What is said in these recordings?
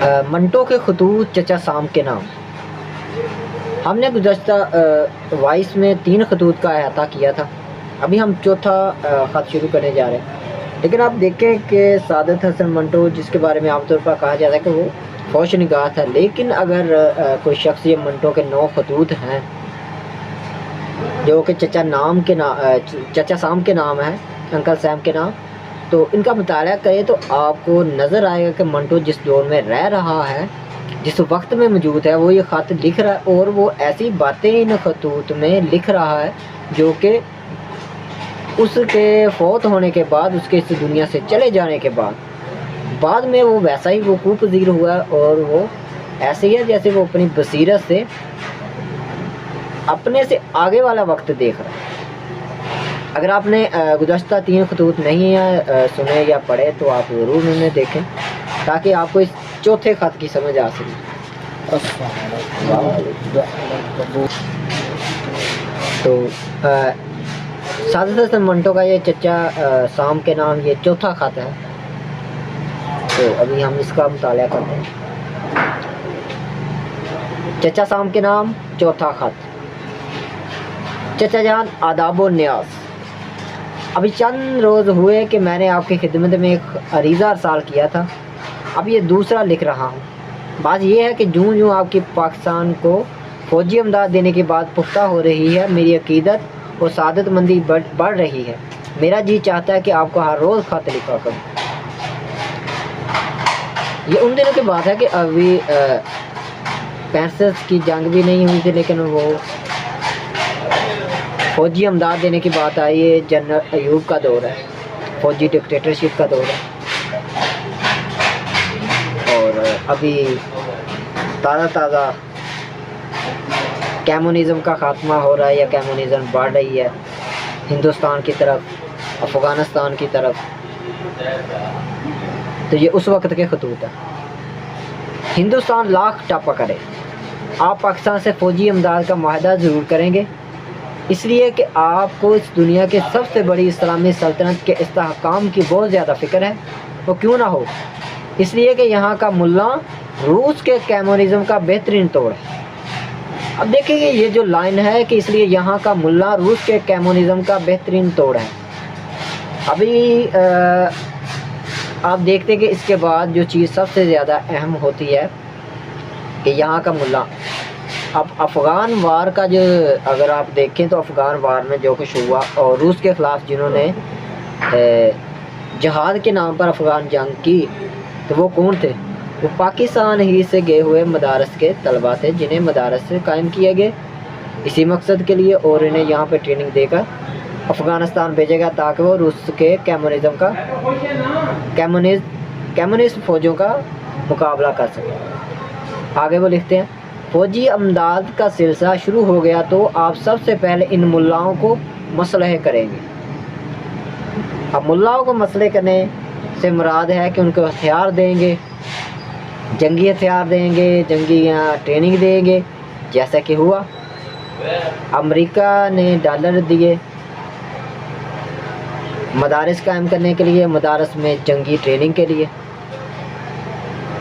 मंटो के खतूत चचा साम के नाम। हमने गुज़श्ता वॉइस में 3 खतूत का अहाता किया था। अभी हम चौथा ख़त शुरू करने जा रहे हैं। लेकिन आप देखें कि सादत हसन मंटो, जिसके बारे में आमतौर पर कहा जाता है कि वो फौश निगाह था, लेकिन अगर कोई शख्स ये मंटो के 9 खतूत हैं जो कि चचा साम के नाम है, अंकल सैम के नाम, तो इनका मुताला करें तो आपको नज़र आएगा कि मंटो जिस दौर में रह रहा है, जिस वक्त में मौजूद है, वो ये ख़त लिख रहा है और वो ऐसी बातें इन खतूत में लिख रहा है जो कि उसके फ़ौत होने के बाद, उसके इस दुनिया से चले जाने के बाद में वो वैसा ही वक़ूफ़ पज़ीर हुआ और वो ऐसे ही है जैसे वो अपनी बसीरत से अपने से आगे वाला वक्त देख रहा है। अगर आपने गुज़श्ता 3 खतूत नहीं सुने या पढ़े तो आप ज़रूर उन्हें देखें ताकि आपको इस चौथे ख़त की समझ आ सके। तो सादत हसन मंटो का ये चचा साम के नाम ये चौथा ख़त है। तो अभी हम इसका मुताला करते हैं। चचा साम के नाम चौथा ख़त। चचा जान, आदाब व न्याज़। अभी चंद रोज़ हुए कि मैंने आपकी खिदमत में एक अरीज़ा अरसाल किया था। अब ये दूसरा लिख रहा हूँ। बात यह है कि जूँ आपकी पाकिस्तान को फ़ौजी इमदाद देने की बात पुख्ता हो रही है, मेरी अकीदत और सादतमंदी बढ़ रही है। मेरा जी चाहता है कि आपको हर रोज़ ख़त लिखा करूँ। ये उन दिनों की बात है कि अभी 65 की जंग भी नहीं हुई थी, लेकिन वो फ़ौजी इमदाद देने की बात आई है। जनरल अयूब का दौर है, फ़ौजी डिक्टेटरशिप का दौर है और अभी ताज़ा कम्युनिज़म का ख़ात्मा हो रहा है या कम्युनिज़म बढ़ रही है हिंदुस्तान की तरफ, अफ़गानिस्तान की तरफ। तो ये उस वक्त के खतूत है। हिंदुस्तान लाख टापा करे, आप पाकिस्तान से फ़ौजी इमदाद का माहदा ज़रूर करेंगे, इसलिए कि आपको इस दुनिया के सबसे बड़ी इस्लामी सल्तनत के इस्तेहकाम की बहुत ज़्यादा फ़िक्र है। वो क्यों ना हो, इसलिए कि यहाँ का मुल्ला रूस के कम्युनिज़म का बेहतरीन तोड़ है। अब देखिए ये जो लाइन है कि इसलिए यहाँ का मुल्ला रूस के कम्युनिज़म का बेहतरीन तोड़ है। अभी आप देखते हैं कि इसके बाद जो चीज़ सबसे ज़्यादा अहम होती है कि यहाँ का मुल्ला। अब अफ़गान वार का जो अगर आप देखें तो अफ़गान वार में जो कुछ हुआ और रूस के ख़िलाफ़ जिन्होंने जहाद के नाम पर अफ़गान जंग की, तो वो कौन थे? वो पाकिस्तान ही से गए हुए मदारस के तलबा थे, जिन्हें मदारस से कायम किए गए इसी मकसद के लिए और इन्हें यहाँ पे ट्रेनिंग देकर अफ़गानिस्तान भेजेगा ताकि वो रूस के कम्युनिस्ट फ़ौजों का मुकाबला कर सकें। आगे वो लिखते हैं, फ़ौजी अमदाद का सिलसिला शुरू हो गया तो आप सबसे पहले इन मुल्लाओं को मसलह करेंगे। अब मुल्लाओं को मसले करने से मुराद है कि उनको हथियार देंगे, जंगी हथियार देंगे, जंगी ट्रेनिंग देंगे, जैसा कि हुआ। अमेरिका ने डॉलर दिए मदारस कायम करने के लिए, मदारस में जंगी ट्रेनिंग के लिए,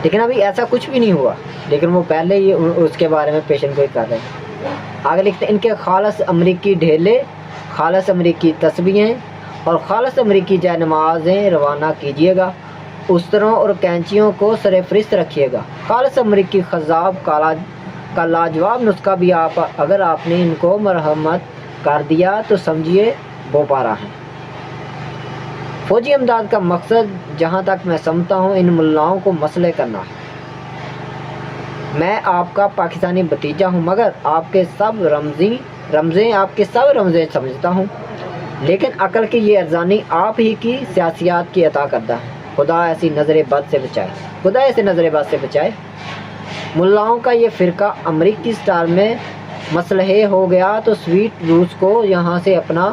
लेकिन अभी ऐसा कुछ भी नहीं हुआ। लेकिन वो पहले ही उसके बारे में पेशन गोई कर रहे हैं। आगे लिखते हैं, इनके खालस अमरीकी ढेले, खालस अमरीकी तस्बीहें और खालस अमरीकी जय नमाज़ें रवाना कीजिएगा। उस्तरों और कैंचियों को सरफरिस्त रखिएगा। खालस अमरीकी खज़ाब का लाजवाब नुस्खा भी अगर आपने इनको मरहमत कर दिया तो समझिए बोपारा है। फ़ौजी इमदाद का मकसद जहाँ तक मैं समझता हूँ इन मुल्लाओं को मसले करना है। मैं आपका पाकिस्तानी भतीजा हूँ, मगर आपके सब रमज़ें समझता हूँ, लेकिन अकल की ये अर्ज़ानी आप ही की सियासियात की अता करता है। खुदा ऐसी नज़र बद से बचाए, खुदा ऐसे नज़र बद से बचाए। मुल्लाओं का ये फ़िरका अमरीकी स्टार में मसलहे हो गया तो स्वीट रूस को यहाँ से अपना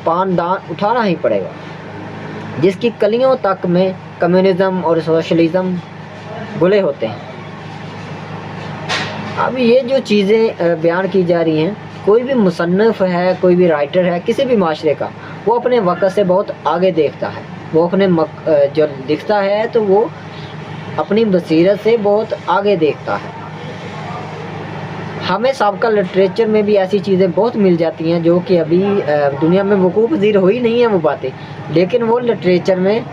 पानदान उठाना ही पड़ेगा, जिसकी कलियों तक में कम्युनिज़म और सोशलिज़म गुले होते हैं। अब ये जो चीज़ें बयान की जा रही हैं, कोई भी मुसन्निफ़ है, कोई भी राइटर है किसी भी माशरे का, वो अपने वक़्त से बहुत आगे देखता है। वो अपने जो लिखता है तो वो अपनी बसीरत से बहुत आगे देखता है। हमें साबका लिटरेचर में भी ऐसी चीज़ें बहुत मिल जाती हैं जो कि अभी दुनिया में वकूफ़ पज़ीर हुई नहीं है वो बातें, लेकिन वो लिटरेचर में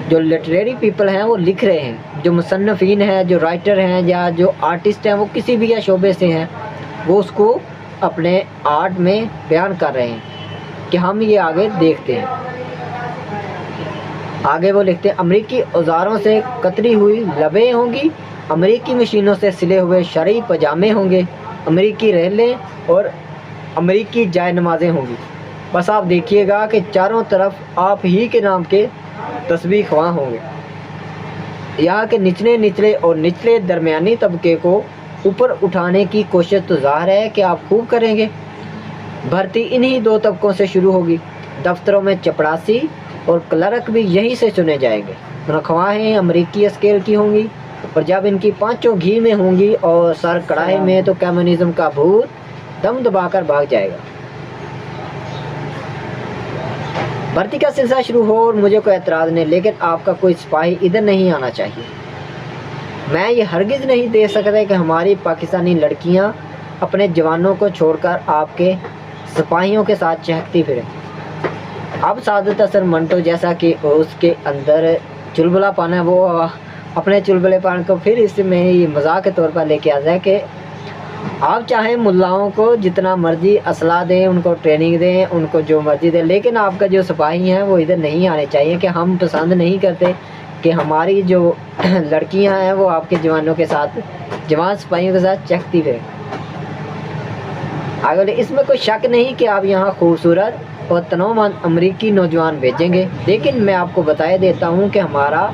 जो लिटरेरी पीपल हैं वो लिख रहे हैं, जो मुसन्निफ़ीन हैं, जो राइटर हैं या जो आर्टिस्ट हैं, वो किसी भी या शोबे से हैं, वो उसको अपने आर्ट में बयान कर रहे हैं कि हम ये आगे देखते हैं। आगे वो लिखते हैं, अमरीकी औज़ारों से कतरी हुई लबें होंगी, अमरीकी मशीनों से सिले हुए शरई पजामे होंगे, अमरीकी रेलें और अमरीकी जाय नमाज़ें होंगी। बस आप देखिएगा कि चारों तरफ आप ही के नाम के तस्बीह ख्वां होंगे। यहाँ के निचले और निचले दरमियानी तबके को ऊपर उठाने की कोशिश तो ज़ाहिर है कि आप खूब करेंगे। भर्ती इन्हीं दो तबकों से शुरू होगी। दफ्तरों में चपड़ासी और क्लर्क भी यहीं से चुने जाएंगे। तनख्वाहें अमरीकी स्केल की होंगी, और जब इनकी पाँचों घी में होंगी और सर कढ़ाई में, तो कम्युनिज्म का भूत दम दबाकर भाग जाएगा। भर्ती का सिलसिला शुरू हो और मुझे कोई एतराज़ नहीं, लेकिन आपका कोई सिपाही इधर नहीं आना चाहिए। मैं ये हरगिज़ नहीं दे सकता कि हमारी पाकिस्तानी लड़कियां अपने जवानों को छोड़कर आपके सिपाहियों के साथ चहकती फिरें। अब सादत असर मंटो जैसा कि उसके अंदर चुलबुलापन है, वो अपने चुलबुलेपन को फिर इसमें ही मजाक के तौर पर लेके आ जाए कि आप चाहें मुल्लाओं को जितना मर्जी असला दें, उनको ट्रेनिंग दें, उनको जो मर्जी दें, लेकिन आपका जो सिपाही हैं वो इधर नहीं आने चाहिए। कि हम पसंद नहीं करते कि हमारी जो लड़कियां हैं वो आपके जवानों के साथ, जवान सिपाहियों के साथ चखती फिरें। आगे इसमें कोई शक नहीं कि आप यहाँ खूबसूरत और तनोमंद अमरीकी नौजवान भेजेंगे, लेकिन मैं आपको बताए देता हूँ कि हमारा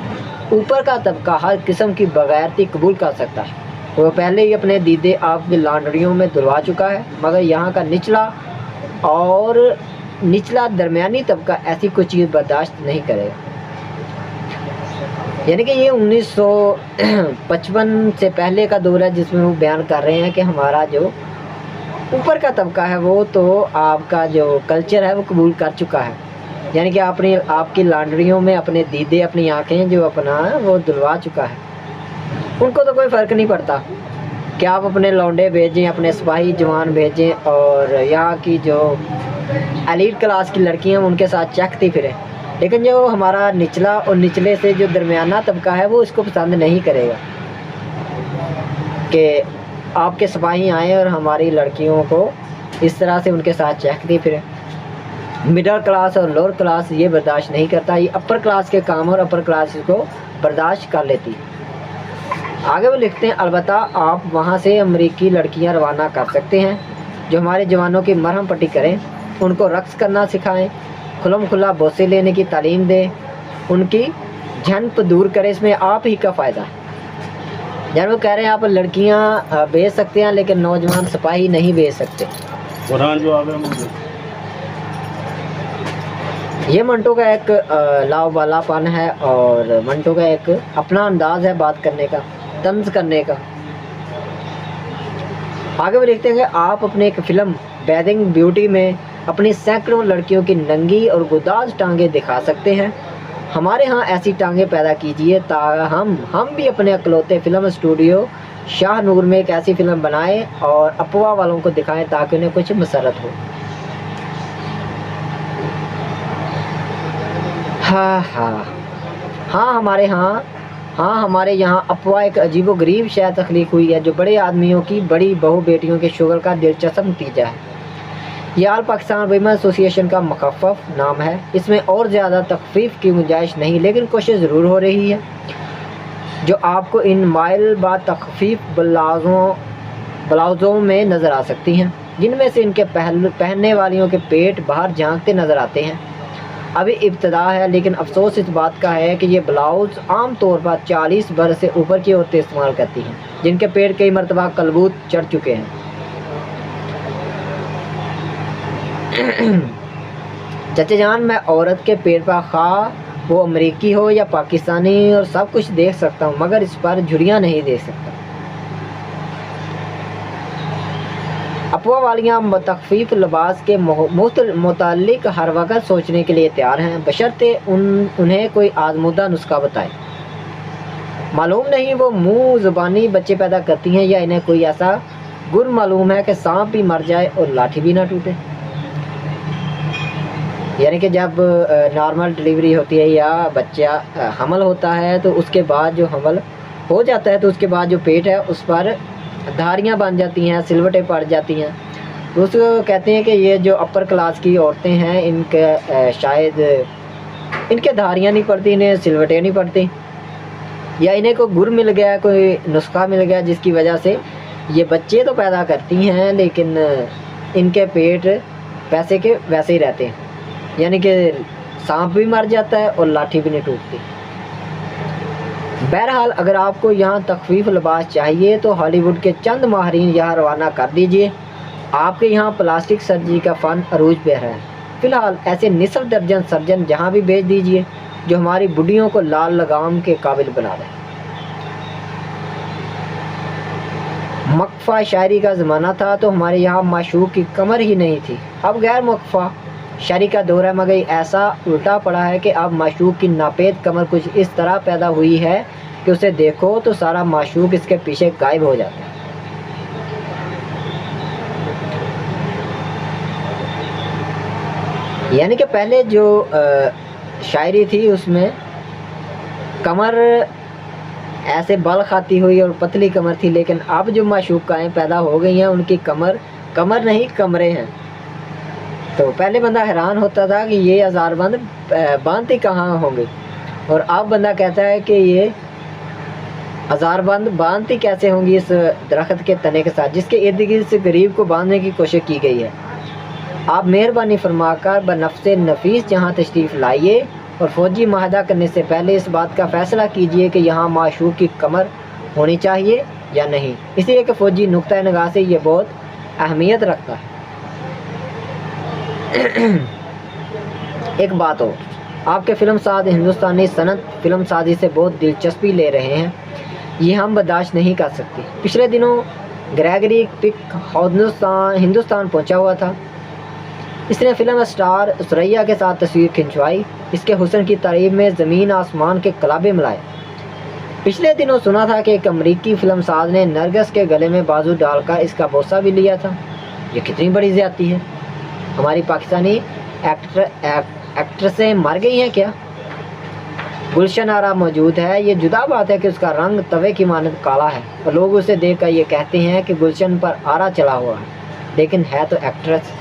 ऊपर का तबका हर किस्म की बगैरती कबूल कर सकता है। वो पहले ही अपने दीदे आपकी लॉन्ड्रियों में धुलवा चुका है, मगर यहाँ का निचला दरमियानी तबका ऐसी कोई चीज़ बर्दाश्त नहीं करेगा। यानी कि ये 1955 से पहले का दौर है जिसमें वो बयान कर रहे हैं कि हमारा जो ऊपर का तबका है वो तो आपका जो कल्चर है वो कबूल कर चुका है। यानी कि आपकी लॉन्ड्रियों में अपने दीदे अपनी आँखें जो अपना वो धुलवा चुका है। उनको तो कोई फ़र्क नहीं पड़ता कि आप अपने लौंडे भेजें, अपने सिपाही जवान भेजें और यहाँ की जो एलीट क्लास की लड़कियाँ उनके साथ चखती फिरें, लेकिन जो हमारा निचला और निचले से जो दरमियाना तबका है वो इसको पसंद नहीं करेगा कि आपके सिपाही आएँ और हमारी लड़कियों को इस तरह से उनके साथ चखती फिरें। मिडिल क्लास और लोअर क्लास ये बर्दाश्त नहीं करता। ये अपर क्लास के काम और अपर क्लास इसको बर्दाश्त कर लेती। आगे वो लिखते हैं, अलबत्ता आप वहाँ से अमरीकी लड़कियाँ रवाना कर सकते हैं जो हमारे जवानों की मरहम पट्टी करें, उनको रक्स करना सिखाएं, खुलम खुला बोसे लेने की तालीम दें, उनकी झंप दूर करें। इसमें आप ही का फ़ायदा है। यार वो कह रहे हैं आप लड़कियाँ भेज सकते हैं लेकिन नौजवान सिपाही नहीं भेज सकते। ये मंटो का एक लावालापन है और मंटो का एक अपना अंदाज है बात करने का, तंज करने का। आगे वो देखते हैं कि आप अपने एक फिल्म बैदिंग ब्यूटी में अपनी सैकड़ों लड़कियों की नंगी और गुदाज टांगे दिखा सकते हैं। हमारे यहाँ ऐसी टांगे पैदा कीजिए ताकि हम भी अपने अकलौते फिल्म स्टूडियो शाहनूर में एक ऐसी फिल्म बनाएं और अफवाह वालों को दिखाएं ताकि उन्हें कुछ मसरत हो। हमारे यहाँ अफवाह एक अजीबो गरीब शय तख्लीक हुई है जो बड़े आदमियों की बड़ी बहू बेटियों के शुगर का दिलचस्प नतीजा है। यह आल पाकिस्तान वीमेन एसोसिएशन का मुखफ़्फ़ नाम है। इसमें और ज़्यादा तखफ़ीफ़ की गुंजाइश नहीं, लेकिन कोशिश ज़रूर हो रही है जो आपको इन माइल बा तखफ़ीफ़ ब्लाउज़ों में नज़र आ सकती हैं, जिनमें से इनके पहनने वालियों के पेट बाहर झांकते नज़र आते हैं। अभी इब्तदा है, लेकिन अफसोस इस बात का है कि ये ब्लाउज़ आम तौर पर 40 बरस से ऊपर की औरतें इस्तेमाल करती हैं जिनके पेट कई मरतबा कलबूत चढ़ चुके हैं। चचे जान, मैं औरत के पेट पर खा वो अमरीकी हो या पाकिस्तानी और सब कुछ देख सकता हूँ, मगर इस पर झुर्रियाँ नहीं देख सकता। अफवाह वालियाँ तखफ़ीफ़ लिबास के मुताल्लिक़ हर वक्त सोचने के लिए तैयार हैं, बशर्ते उन्हें कोई आज़मूदा नुस्खा बताए। मालूम नहीं वो मुंह ज़ुबानी बच्चे पैदा करती हैं या इन्हें कोई ऐसा गुर मालूम है कि सांप भी मर जाए और लाठी भी ना टूटे। यानी कि जब नॉर्मल डिलीवरी होती है या बच्चा हमल होता है तो उसके बाद जो हमल हो जाता है तो उसके बाद जो पेट है उस पर धारियाँ बन जाती हैं, सिलवटें पड़ जाती हैं। तो उसको कहते हैं कि ये जो अपर क्लास की औरतें हैं इनके शायद इनके धारियाँ नहीं पड़ती, इन्हें सिलवटें नहीं पड़ती, या इन्हें कोई गुर मिल गया, कोई नुस्खा मिल गया जिसकी वजह से ये बच्चे तो पैदा करती हैं लेकिन इनके पेट वैसे के वैसे ही रहते हैं, यानी कि सांप भी मर जाता है और लाठी भी नहीं टूटती। बहरहाल अगर आपको यहाँ तखफीफ लिबास चाहिए तो हॉलीवुड के चंद माहरीन यहाँ रवाना कर दीजिए। आपके यहाँ प्लास्टिक सर्जरी का फ़न अरूज पे है। फ़िलहाल ऐसे निसफ दर्जन सर्जन जहाँ भी भेज दीजिए जो हमारी बुढ़ियों को लाल लगाम के काबिल बना दें। मकफ़ा शायरी का ज़माना था तो हमारे यहाँ माशूक की कमर ही नहीं थी। अब गैर मकफ़ा शायरी का दौर है मगर ऐसा उल्टा पड़ा है कि अब माशूक की नापेद कमर कुछ इस तरह पैदा हुई है कि उसे देखो तो सारा माशूक इसके पीछे गायब हो जाता है। यानी कि पहले जो शायरी थी उसमें कमर ऐसे बल खाती हुई और पतली कमर थी, लेकिन अब जो माशूकाएँ पैदा हो गई हैं उनकी कमर नहीं कमरे हैं। तो पहले बंदा हैरान होता था कि ये हज़ारबंद बांधती कहाँ होंगे, और अब बंदा कहता है कि ये हज़ारबंद बांधती कैसे होंगी इस दरख्त के तने के साथ जिसके इर्द गिर्द से गरीब को बांधने की कोशिश की गई है। आप मेहरबानी फरमाकर बनफ्से नफीस जहाँ तशरीफ़ लाइए और फ़ौजी माहदा करने से पहले इस बात का फ़ैसला कीजिए कि यहाँ माशूक की कमर होनी चाहिए या नहीं, इसलिए कि फ़ौजी नुक्ता निगाह से ये बहुत अहमियत रखता है। एक बात और, आपके फ़िल्म साज हिंदुस्तानी सनत फ़िल्म साजी से बहुत दिलचस्पी ले रहे हैं, ये हम बर्दाश्त नहीं कर सकते। पिछले दिनों ग्रेगरी पिक हिंदुस्तान पहुंचा हुआ था। इसने फ़िल्म स्टार सुरैया के साथ तस्वीर खिंचवाई, इसके हुस्न की तारीफ में ज़मीन आसमान के कलाबे मिलाए। पिछले दिनों सुना था कि एक अमरीकी फ़िल्म साज ने नरगिस के गले में बाजू डालकर इसका बोसा भी लिया था। ये कितनी बड़ी ज़्यादती है। हमारी पाकिस्तानी एक्ट्रेसें मर गई हैं क्या? गुलशन आरा मौजूद है, ये जुदा बात है कि उसका रंग तवे की मानद काला है और लोग उसे देखकर ये कहते हैं कि गुलशन पर आरा चला हुआ है, लेकिन है तो एक्ट्रेस।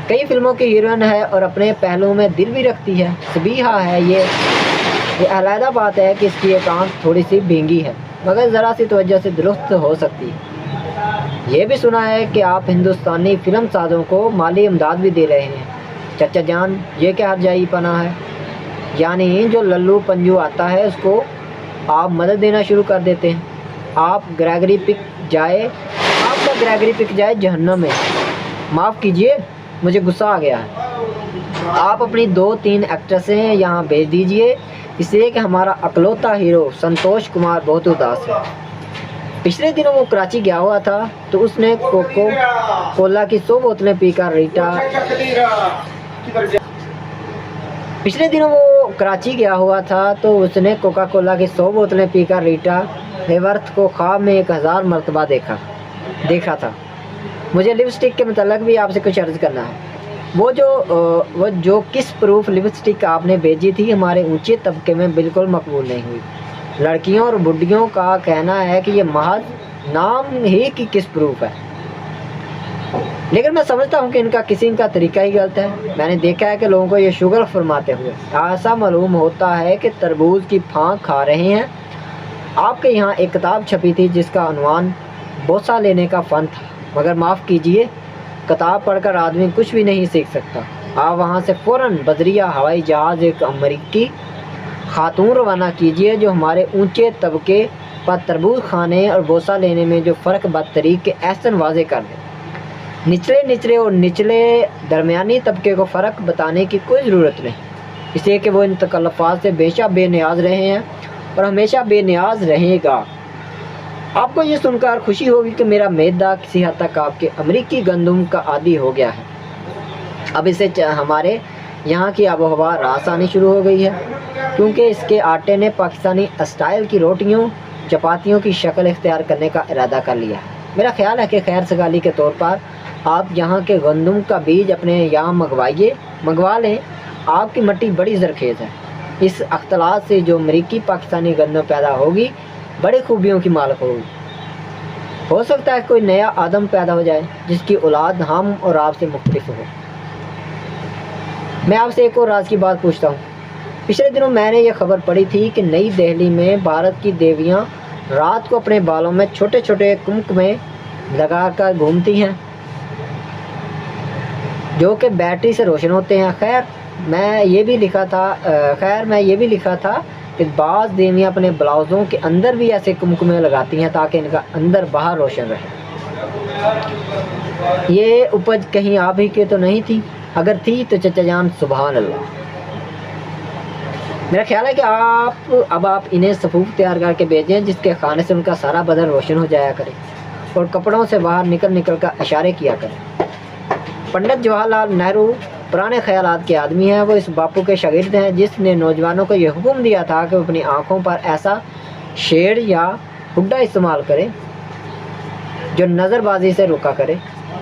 कई फिल्मों की हीरोइन है और अपने पहलुओं में दिल भी रखती है। सबीहा है ये अलहदा बात है कि इसकी एक आंख थोड़ी सी भींगी है मगर ज़रा सी तवज्जो से दुरुस्त हो सकती है। ये भी सुना है कि आप हिंदुस्तानी फ़िल्म साजों को माली इमदाद भी दे रहे हैं। चचा जान, ये क्या हरजाई पना है? यानी जो लल्लू पंजू आता है उसको आप मदद देना शुरू कर देते हैं। आपका ग्रेगरी पिक जाए जहन्नम में। माफ़ कीजिए, मुझे गुस्सा आ गया है। आप अपनी 2-3 एक्ट्रेसें यहाँ भेज दीजिए, इसलिए कि हमारा अकलौता हीरो संतोष कुमार बहुत उदास है। पिछले दिनों वो कराची गया हुआ था तो उसने कोको कोला की 100 बोतलें पीकर रीटा हेवर्थ को ख्वाब में 1000 मरतबा देखा था। मुझे लिपस्टिक के मतलब भी आपसे कुछ अर्ज़ करना है। वो जो किस प्रूफ लिपस्टिक आपने भेजी थी हमारे ऊंचे तबके में बिल्कुल मकबूल नहीं हुई। लड़कियों और बुढ़ियों का कहना है कि ये महज नाम ही की किस प्रूफ है, लेकिन मैं समझता हूँ कि इनका किसी का तरीका ही गलत है। मैंने देखा है कि लोगों को ये शुगर फरमाते हुए ऐसा मालूम होता है कि तरबूज की फांक खा रहे हैं। आपके यहाँ एक किताब छपी थी जिसका उन्वान बोसा लेने का फ़न था, मगर माफ़ कीजिए, किताब पढ़कर आदमी कुछ भी नहीं सीख सकता। आप वहाँ से फ़ौरन बजरिया हवाई जहाज़ एक अमरीकी खातून रवाना कीजिए जो हमारे ऊंचे तबके पर तरबूज खाने और बोसा लेने में जो फ़र्क बदतरीक के एहसन वाजे कर दे। निचले और निचले दरमियानी तबके को फ़र्क बताने की कोई ज़रूरत नहीं, इसलिए कि वो इन तकल्लुफ़ात से बेशक बेनियाज रहे हैं और हमेशा बेनियाज रहेगा। आपको ये सुनकर खुशी होगी कि मेरा मैदा किसी हद तक आपके अमरीकी गंदम का आदी हो गया है। अब इसे हमारे यहाँ की आबो हवा रास आनी शुरू हो गई है, क्योंकि इसके आटे ने पाकिस्तानी स्टाइल की रोटियों चपातियों की शक्ल इख्तियार करने का इरादा कर लिया है। मेरा ख्याल है कि खैर सगाली के तौर पर आप यहाँ के गंदम का बीज अपने यहाँ मंगवा लें। आपकी मिट्टी बड़ी ज़रखेज़ है। इस अख्तलात से जो अमरीकी पाकिस्तानी गंदम पैदा होगी बड़ी खूबियों की मालिक होगी। हो सकता है कोई नया आदम पैदा हो जाए जिसकी औलाद हम और आपसे मुख्तलिफ हो। मैं आपसे एक और राज की बात पूछता हूँ। पिछले दिनों मैंने ये खबर पढ़ी थी कि नई दिल्ली में भारत की देवियाँ रात को अपने बालों में छोटे छोटे कुमकुमे लगा कर घूमती हैं जो कि बैटरी से रोशन होते हैं। खैर मैं ये भी लिखा था कि बाज़ देवियाँ अपने ब्लाउज़ों के अंदर भी ऐसे कुमकुमे लगाती हैं ताकि इनका अंदर बाहर रोशन रहे। ये उपज कहीं आप ही के तो नहीं थी? अगर थी तो चचा जान सुभान अल्लाह। मेरा ख्याल है कि आप इन्हें सफूफ तैयार करके भेजें जिसके खाने से उनका सारा बदन रोशन हो जाया करे और कपड़ों से बाहर निकल कर इशारे किया करें। पंडित जवाहरलाल नेहरू पुराने ख्यालात के आदमी हैं। वो इस बापू के शागिर्द हैं जिसने नौजवानों को यह हुक्म दिया था कि वो अपनी आँखों पर ऐसा शेड या हुड्डा इस्तेमाल करें जो नज़रबाजी से रोका करे।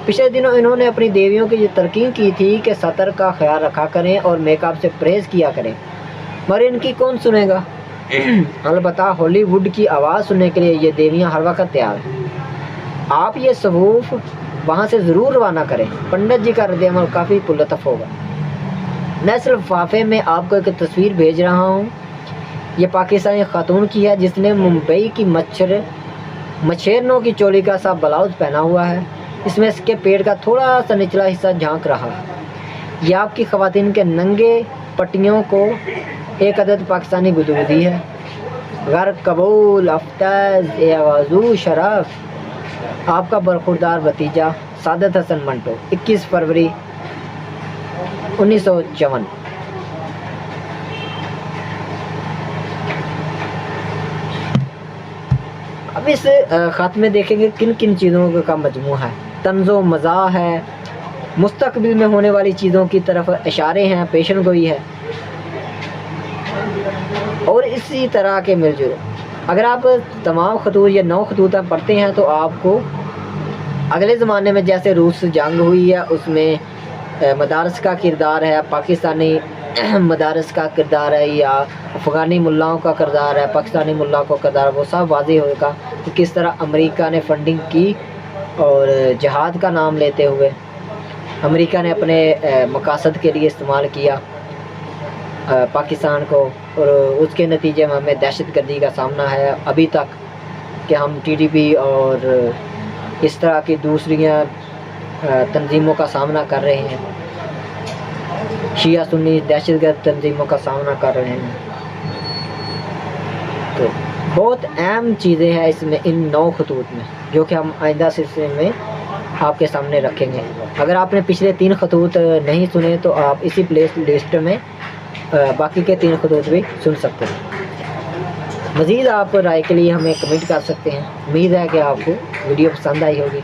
पिछले दिनों इन्होंने अपनी देवियों की ये तरकीब की थी कि सतर का ख्याल रखा करें और मेकअप से परहेज़ किया करें, मगर इनकी कौन सुनेगा। अलबत्ता हॉलीवुड की आवाज़ सुनने के लिए ये देवियाँ हर वक्त तैयार हैं। आप ये सफूफ वहाँ से ज़रूर रवाना करें। पंडित जी का रद्द-ए-अमल काफ़ी पुरलतफ़ होगा। मैं सिर्फ लिफाफे में आपको एक तस्वीर भेज रहा हूँ। ये पाकिस्तानी खातून की है जिसने मुंबई की मच्छरनों की चोली का सा ब्लाउज पहना हुआ है। इसमें इसके पेट का थोड़ा सा निचला हिस्सा झांक रहा है। यह आपकी ख़वातीन के नंगे पट्टियों को एक अदद पाकिस्तानी गुदगुदी है। गर कबूल अफ्ताज आवाज़ू शरफ आपका बरखुरदार भतीजा सादत हसन मंटो 21 फरवरी 1954। अब इस ख़त में देखेंगे किन किन चीज़ों का मजमू है। तंज़ो मज़ा है, मुस्तकबिल में होने वाली चीज़ों की तरफ इशारे हैं, पेशन गोई है और इसी तरह के मिलजुल। अगर आप तमाम खतूत या 9 खतूत पढ़ते हैं तो आपको अगले ज़माने में जैसे रूस से जंग हुई है उसमें मदारस का किरदार है, पाकिस्तानी मदारस का किरदार है या अफ़गानी मुल्लाओं का किरदार है, पाकिस्तानी मुल्ला का किरदार, वो सब वाज़ेह होगा कि किस तरह अमेरिका ने फंडिंग की और जहाद का नाम लेते हुए अमेरिका ने अपने मकासद के लिए इस्तेमाल किया पाकिस्तान को, और उसके नतीजे में हमें दहशतगर्दी का सामना है अभी तक कि हम टीडीपी और इस तरह की दूसरियाँ तंजीमों का सामना कर रहे हैं, शिया सुन्नी दहशतगर्द तंजीमों का सामना कर रहे हैं। तो बहुत अहम चीज़ें हैं इसमें इन 9 खतूत में जो कि हम आइंदा सिलसिले में आपके सामने रखेंगे। अगर आपने पिछले 3 खतूत नहीं सुने तो आप इसी प्ले लिस्ट में बाकी के 3 खतूत भी सुन सकते हैं। मज़ीद आप राय के लिए हमें कमेंट कर सकते हैं। उम्मीद है कि आपको वीडियो पसंद आई होगी।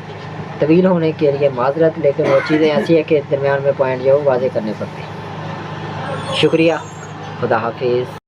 तवील होने के लिए माजरत, लेकिन वो चीज़ें ऐसी है कि दरमियान में पॉइंट जो वाज़े करने पड़ते हैं। शुक्रिया, खुदा हाफिज़।